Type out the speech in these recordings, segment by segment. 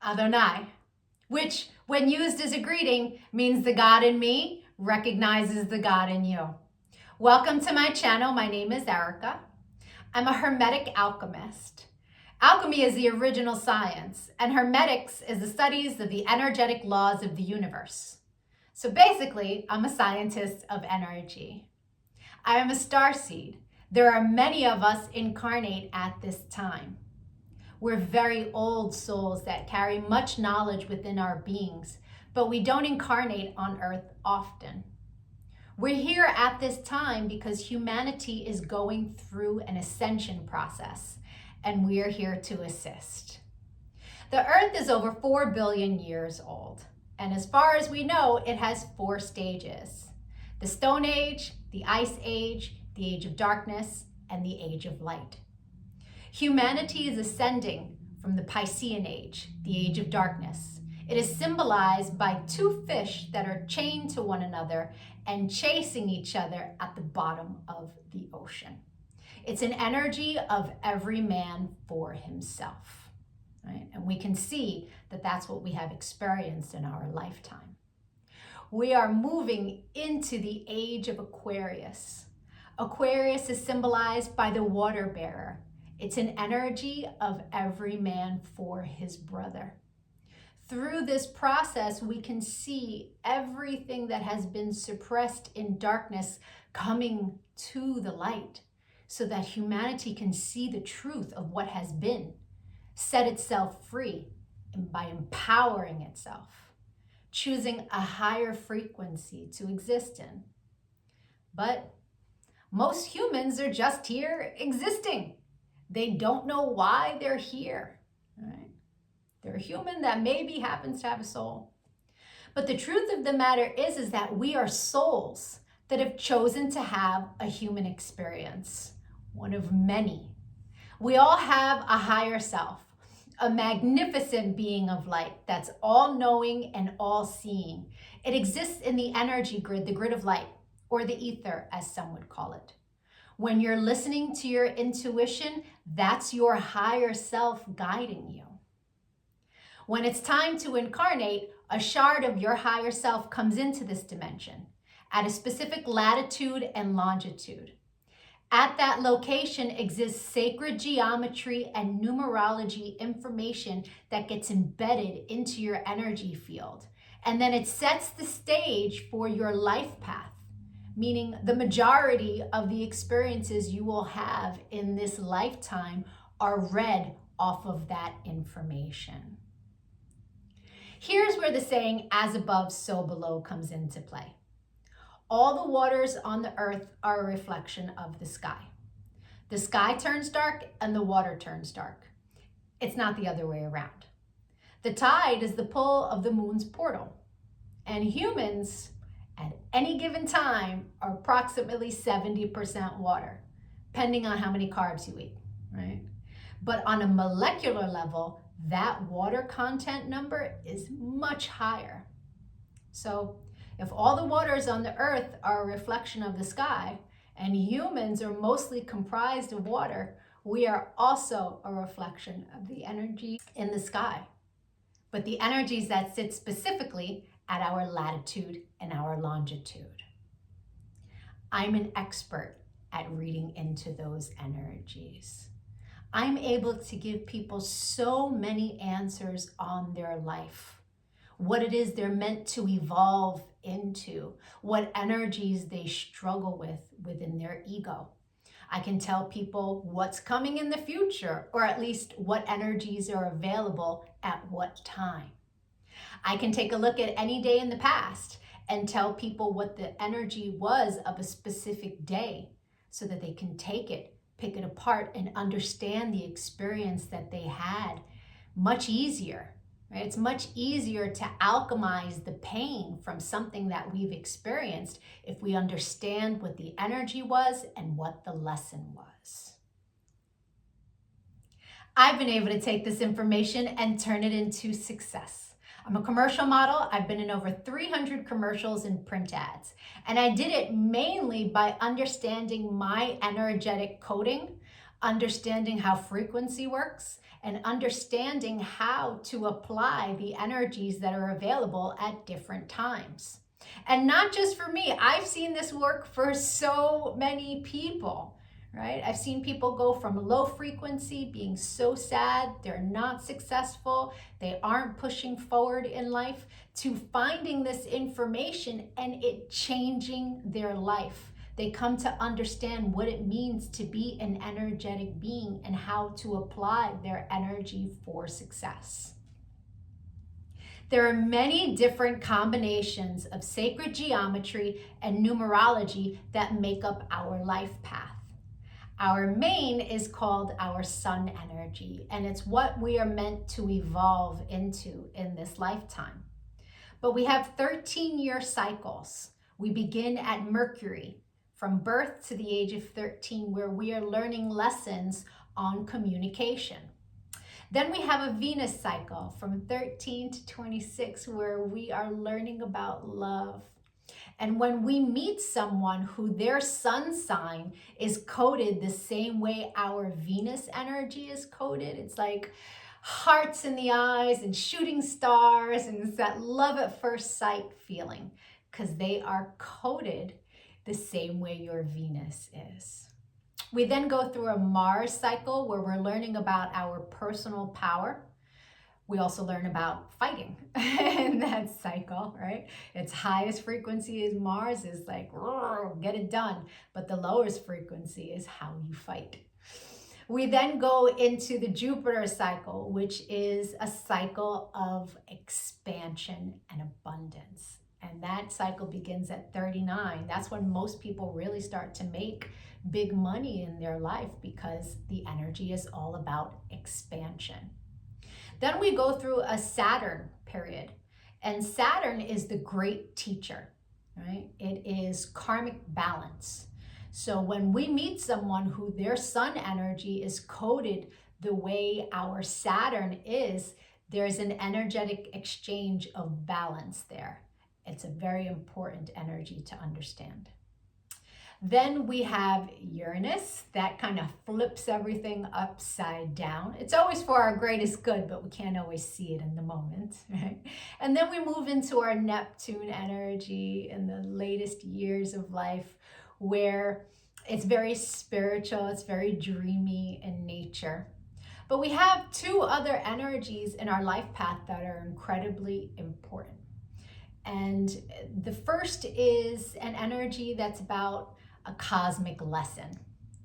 Adonai, which when used as a greeting means the God in me recognizes the God in you. Welcome to my channel. My name is Erica. I'm a Hermetic alchemist. Alchemy is the original science, and Hermetics is the studies of the energetic laws of the universe. So basically, I'm a scientist of energy. I am a starseed. There are many of us incarnate at this time. We're very old souls that carry much knowledge within our beings, but we don't incarnate on Earth often. We're here at this time because humanity is going through an ascension process, and we're here to assist. The Earth is over 4 billion years old, and as far as we know, it has 4 stages: the Stone Age, the Ice Age, the Age of Darkness, and the Age of Light. Humanity is ascending from the Piscean Age, the Age of Darkness. It is symbolized by 2 fish that are chained to one another and chasing each other at the bottom of the ocean. It's an energy of every man for himself, right? And we can see that that's what we have experienced in our lifetime. We are moving into the age of Aquarius. Aquarius is symbolized by the water bearer. It's an energy of every man for his brother. Through this process, we can see everything that has been suppressed in darkness coming to the light so that humanity can see the truth of what has been, set itself free, and by empowering itself, choosing a higher frequency to exist in. But most humans are just here existing. They don't know why they're here, right? They're a human that maybe happens to have a soul. But the truth of the matter is that we are souls that have chosen to have a human experience, one of many. We all have a higher self, a magnificent being of light that's all-knowing and all-seeing. It exists in the energy grid, the grid of light, or the ether, as some would call it. When you're listening to your intuition, that's your higher self guiding you. When it's time to incarnate, a shard of your higher self comes into this dimension at a specific latitude and longitude. At that location exists sacred geometry and numerology information that gets embedded into your energy field. And then it sets the stage for your life path, meaning the majority of the experiences you will have in this lifetime are read off of that information. Here's where the saying, as above, so below, comes into play. All the waters on the earth are a reflection of the sky. The sky turns dark and the water turns dark. It's not the other way around. The tide is the pull of the moon's portal, and humans at any given time are approximately 70% water, depending on how many carbs you eat, right? But on a molecular level, that water content number is much higher. So if all the waters on the earth are a reflection of the sky and humans are mostly comprised of water, we are also a reflection of the energy in the sky, but the energies that sit specifically at our latitude and our longitude. I'm an expert at reading into those energies. I'm able to give people so many answers on their life, what it is they're meant to evolve into, what energies they struggle with within their ego. I can tell people what's coming in the future, or at least what energies are available at what time. I can take a look at any day in the past and tell people what the energy was of a specific day so that they can take it, pick it apart, and understand the experience that they had much easier, right? It's much easier to alchemize the pain from something that we've experienced if we understand what the energy was and what the lesson was. I've been able to take this information and turn it into success. I'm a commercial model. I've been in over 300 commercials and print ads. And I did it mainly by understanding my energetic coding understanding how frequency works, and understanding how to apply the energies that are available at different times. And not just for me, I've seen this work for so many people, right? I've seen people go from low frequency, being so sad, they're not successful, they aren't pushing forward in life, to finding this information and it changing their life. They come to understand what it means to be an energetic being and how to apply their energy for success. There are many different combinations of sacred geometry and numerology that make up our life path. Our main is called our sun energy, and it's what we are meant to evolve into in this lifetime. But we have 13-year cycles. We begin at Mercury, from birth to the age of 13, where we are learning lessons on communication. Then we have a Venus cycle from 13 to 26, where we are learning about love. And when we meet someone who their sun sign is coded the same way our Venus energy is coded, it's like hearts in the eyes and shooting stars, and it's that love at first sight feeling, because they are coded the same way your Venus is. We then go through a Mars cycle where we're learning about our personal power. We also learn about fighting in that cycle, right? Its highest frequency is Mars, is like, get it done. But the lowest frequency is how you fight. We then go into the Jupiter cycle, which is a cycle of expansion and abundance. And that cycle begins at 39. That's when most people really start to make big money in their life, because the energy is all about expansion. Then we go through a Saturn period, and Saturn is the great teacher, right? It is karmic balance. So when we meet someone who their sun energy is coded the way our Saturn is, there's an energetic exchange of balance there. It's a very important energy to understand. Then we have Uranus. That kind of flips everything upside down. It's always for our greatest good, but we can't always see it in the moment, right? And then we move into our Neptune energy in the latest years of life, where it's very spiritual, it's very dreamy in nature. But we have two other energies in our life path that are incredibly important. And the first is an energy that's about a cosmic lesson,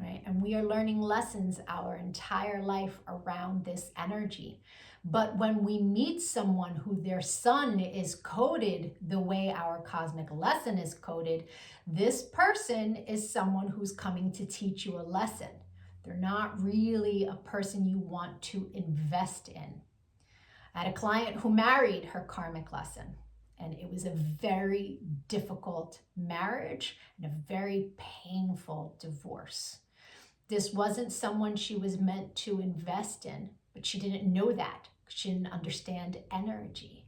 right? And we are learning lessons our entire life around this energy. But when we meet someone who their sun is coded the way our cosmic lesson is coded, this person is someone who's coming to teach you a lesson. They're not really a person you want to invest in. I had a client who married her karmic lesson, and it was a very difficult marriage and a very painful divorce. This wasn't someone she was meant to invest in, but she didn't know that. She didn't understand energy.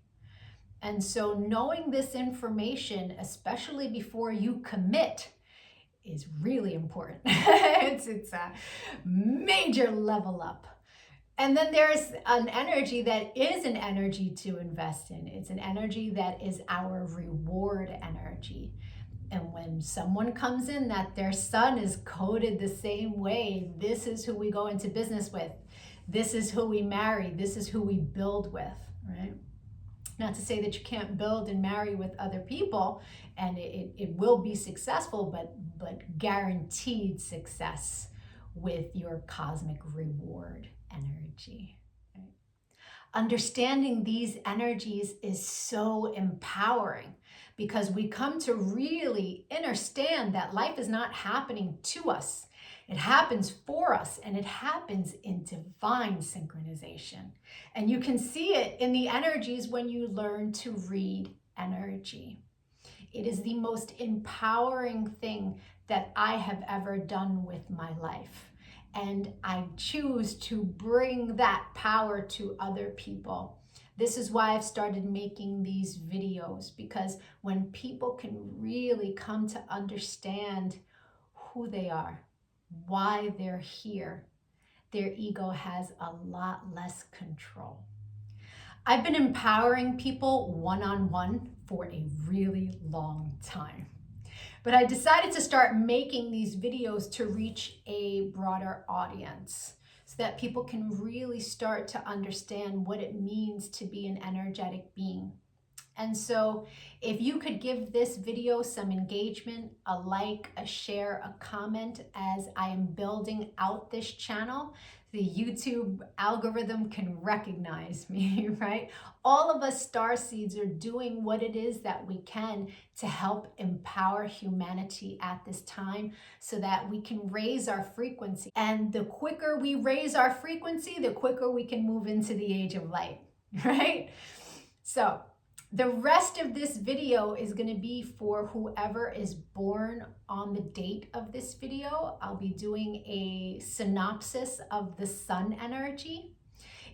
And so knowing this information, especially before you commit, is really important. It's a major level up. And then there's an energy that is an energy to invest in. It's an energy that is our reward energy. And when someone comes in that their sun is coded the same way, this is who we go into business with. This is who we marry. This is who we build with, right? Not to say that you can't build and marry with other people, and it will be successful, but guaranteed success with your cosmic reward energy. Right? Understanding these energies is so empowering, because we come to really understand that life is not happening to us. It happens for us, and it happens in divine synchronization. And you can see it in the energies when you learn to read energy. It is the most empowering thing that I have ever done with my life. And I choose to bring that power to other people. This is why I've started making these videos, because when people can really come to understand who they are, why they're here, their ego has a lot less control. I've been empowering people one-on-one for a really long time. But I decided to start making these videos to reach a broader audience so that people can really start to understand what it means to be an energetic being. And so if you could give this video some engagement, a like, a share, a comment as I am building out this channel, the YouTube algorithm can recognize me, right? All of us starseeds are doing what it is that we can to help empower humanity at this time so that we can raise our frequency. And the quicker we raise our frequency, the quicker we can move into the age of light, right? So the rest of this video is going to be for whoever is born on the date of this video. I'll be doing a synopsis of the sun energy.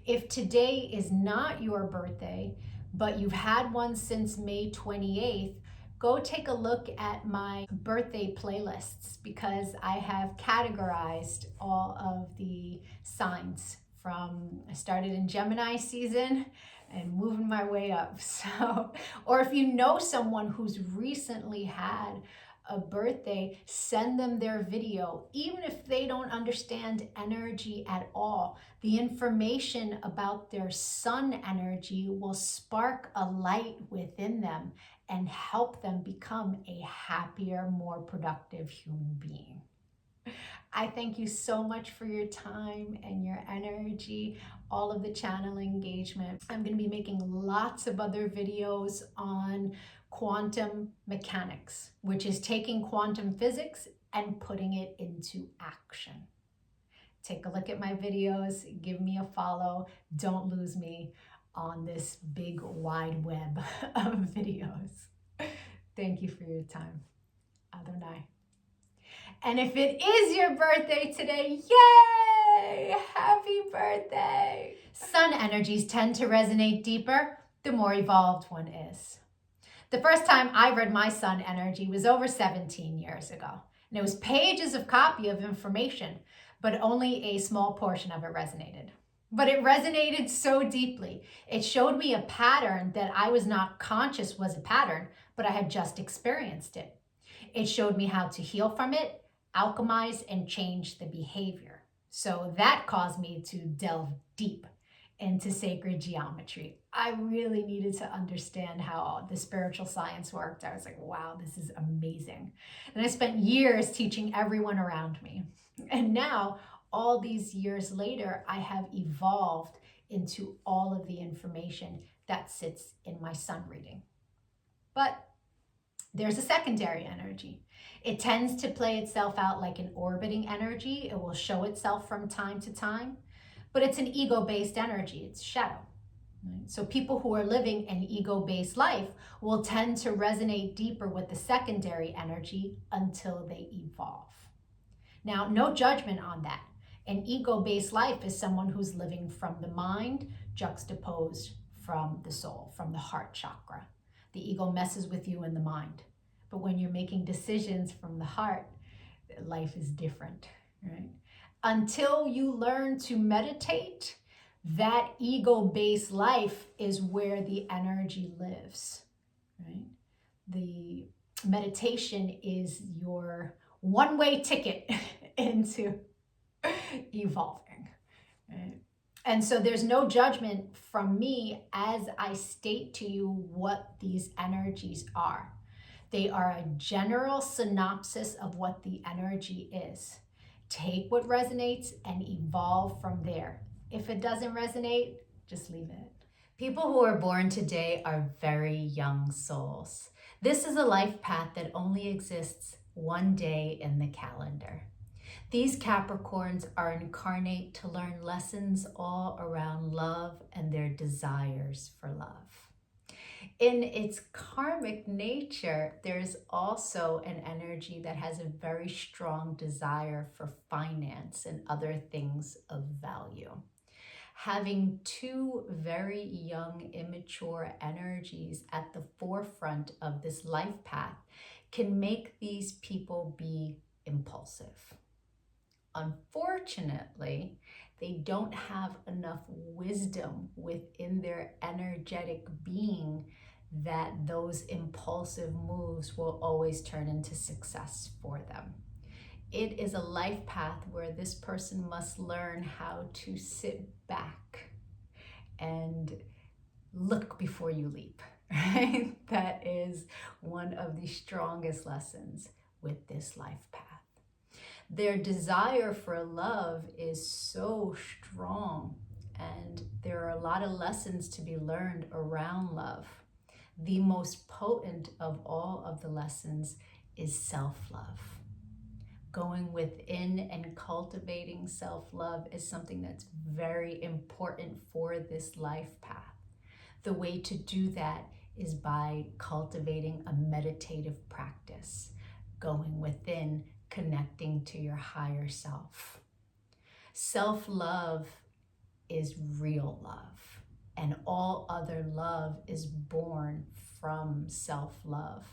If today is not your birthday, but you've had one since May 28th, go take a look at my birthday playlists because I have categorized all of the signs I started in Gemini season and moving my way up. So, or if you know someone who's recently had a birthday, send them their video. Even if they don't understand energy at all, the information about their sun energy will spark a light within them and help them become a happier, more productive human being. I thank you so much for your time and your energy, all of the channel engagement. I'm going to be making lots of other videos on quantum mechanics, which is taking quantum physics and putting it into action. Take a look at my videos, give me a follow. Don't lose me on this big wide web of videos. Thank you for your time. Adonai. And if it is your birthday today, yay! Happy birthday! Sun energies tend to resonate deeper the more evolved one is. The first time I read my sun energy was over 17 years ago. And it was pages of copy of information, but only a small portion of it resonated. But it resonated so deeply. It showed me a pattern that I was not conscious was a pattern, but I had just experienced it. It showed me how to heal from it, alchemize, and change the behavior. So that caused me to delve deep into sacred geometry. I really needed to understand how the spiritual science worked. I was like, wow, this is amazing. And I spent years teaching everyone around me. And now, all these years later, I have evolved into all of the information that sits in my sun reading. But there's a secondary energy. It tends to play itself out like an orbiting energy. It will show itself from time to time, but it's an ego-based energy. It's shadow. Right? So people who are living an ego-based life will tend to resonate deeper with the secondary energy until they evolve. Now, no judgment on that. An ego-based life is someone who's living from the mind, juxtaposed from the soul, from the heart chakra. The ego messes with you in the mind. But when you're making decisions from the heart, life is different, right? Until you learn to meditate, that ego-based life is where the energy lives, right? The meditation is your one-way ticket into evolving, right? And so there's no judgment from me as I state to you what these energies are. They are a general synopsis of what the energy is. Take what resonates and evolve from there. If it doesn't resonate, just leave it. People who are born today are very young souls. This is a life path that only exists one day in the calendar. These Capricorns are incarnate to learn lessons all around love and their desires for love. In its karmic nature, there's also an energy that has a very strong desire for finance and other things of value. Having two very young, immature energies at the forefront of this life path can make these people be impulsive. Unfortunately, they don't have enough wisdom within their energetic being that those impulsive moves will always turn into success for them. It is a life path where this person must learn how to sit back and look before you leap, right? That is one of the strongest lessons with this life path. Their desire for love is so strong, and there are a lot of lessons to be learned around love. The most potent of all of the lessons is self-love. Going within and cultivating self-love is something that's very important for this life path. The way to do that is by cultivating a meditative practice, going within, connecting to your higher self. Self-love is real love, and all other love is born from self-love.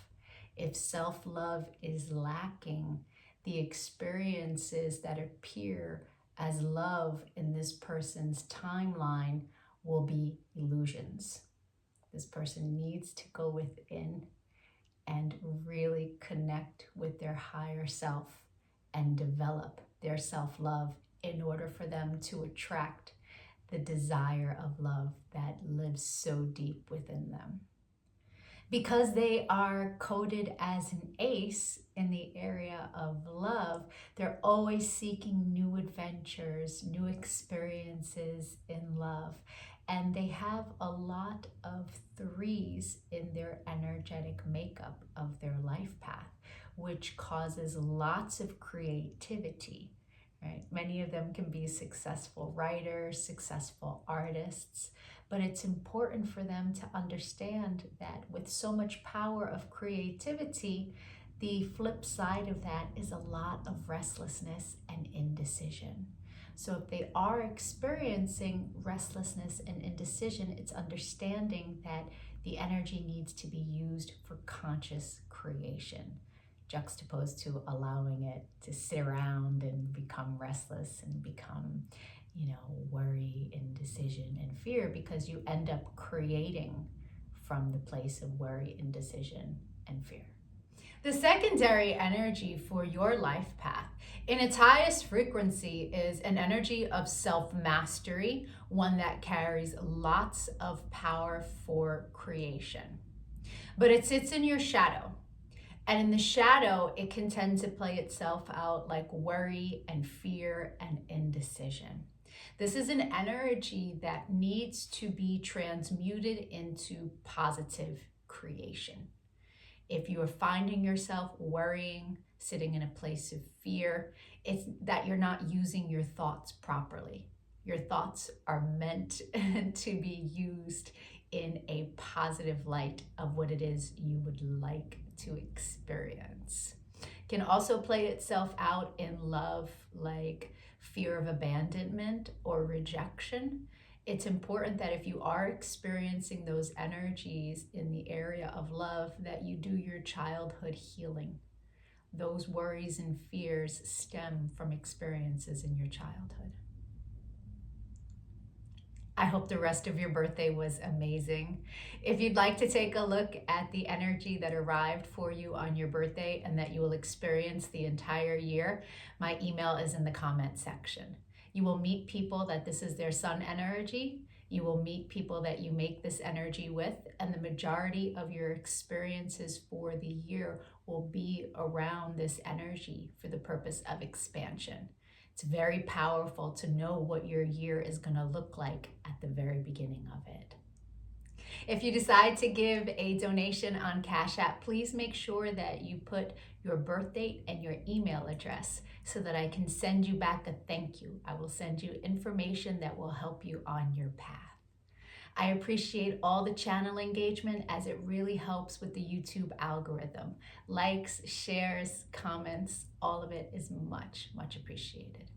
If self-love is lacking, the experiences that appear as love in this person's timeline will be illusions. This person needs to go within and really connect with their higher self and develop their self-love in order for them to attract the desire of love that lives so deep within them. Because they are coded as an ace in the area of love, they're always seeking new adventures, new experiences in love. And they have a lot of threes in their energetic makeup of their life path, which causes lots of creativity, right? Many of them can be successful writers, successful artists, but it's important for them to understand that with so much power of creativity, the flip side of that is a lot of restlessness and indecision. So if they are experiencing restlessness and indecision, it's understanding that the energy needs to be used for conscious creation, juxtaposed to allowing it to sit around and become restless and become, worry, indecision, and fear, because you end up creating from the place of worry, indecision, and fear. The secondary energy for your life path in its highest frequency is an energy of self-mastery, one that carries lots of power for creation. But it sits in your shadow. And in the shadow, it can tend to play itself out like worry and fear and indecision. This is an energy that needs to be transmuted into positive creation. If you are finding yourself worrying, sitting in a place of fear, it's that you're not using your thoughts properly. Your thoughts are meant to be used in a positive light of what it is you would like to experience. It can also play itself out in love, like fear of abandonment or rejection. It's important that if you are experiencing those energies in the area of love, that you do your childhood healing. Those worries and fears stem from experiences in your childhood. I hope the rest of your birthday was amazing. If you'd like to take a look at the energy that arrived for you on your birthday and that you will experience the entire year, my email is in the comment section. You will meet people that this is their sun energy. You will meet people that you make this energy with, and the majority of your experiences for the year will be around this energy for the purpose of expansion. It's very powerful to know what your year is going to look like at the very beginning of it. If you decide to give a donation on Cash App, please make sure that you put your birth date and your email address so that I can send you back a thank you. I will send you information that will help you on your path. I appreciate all the channel engagement, as it really helps with the YouTube algorithm. Likes, shares, comments, all of it is much, much appreciated.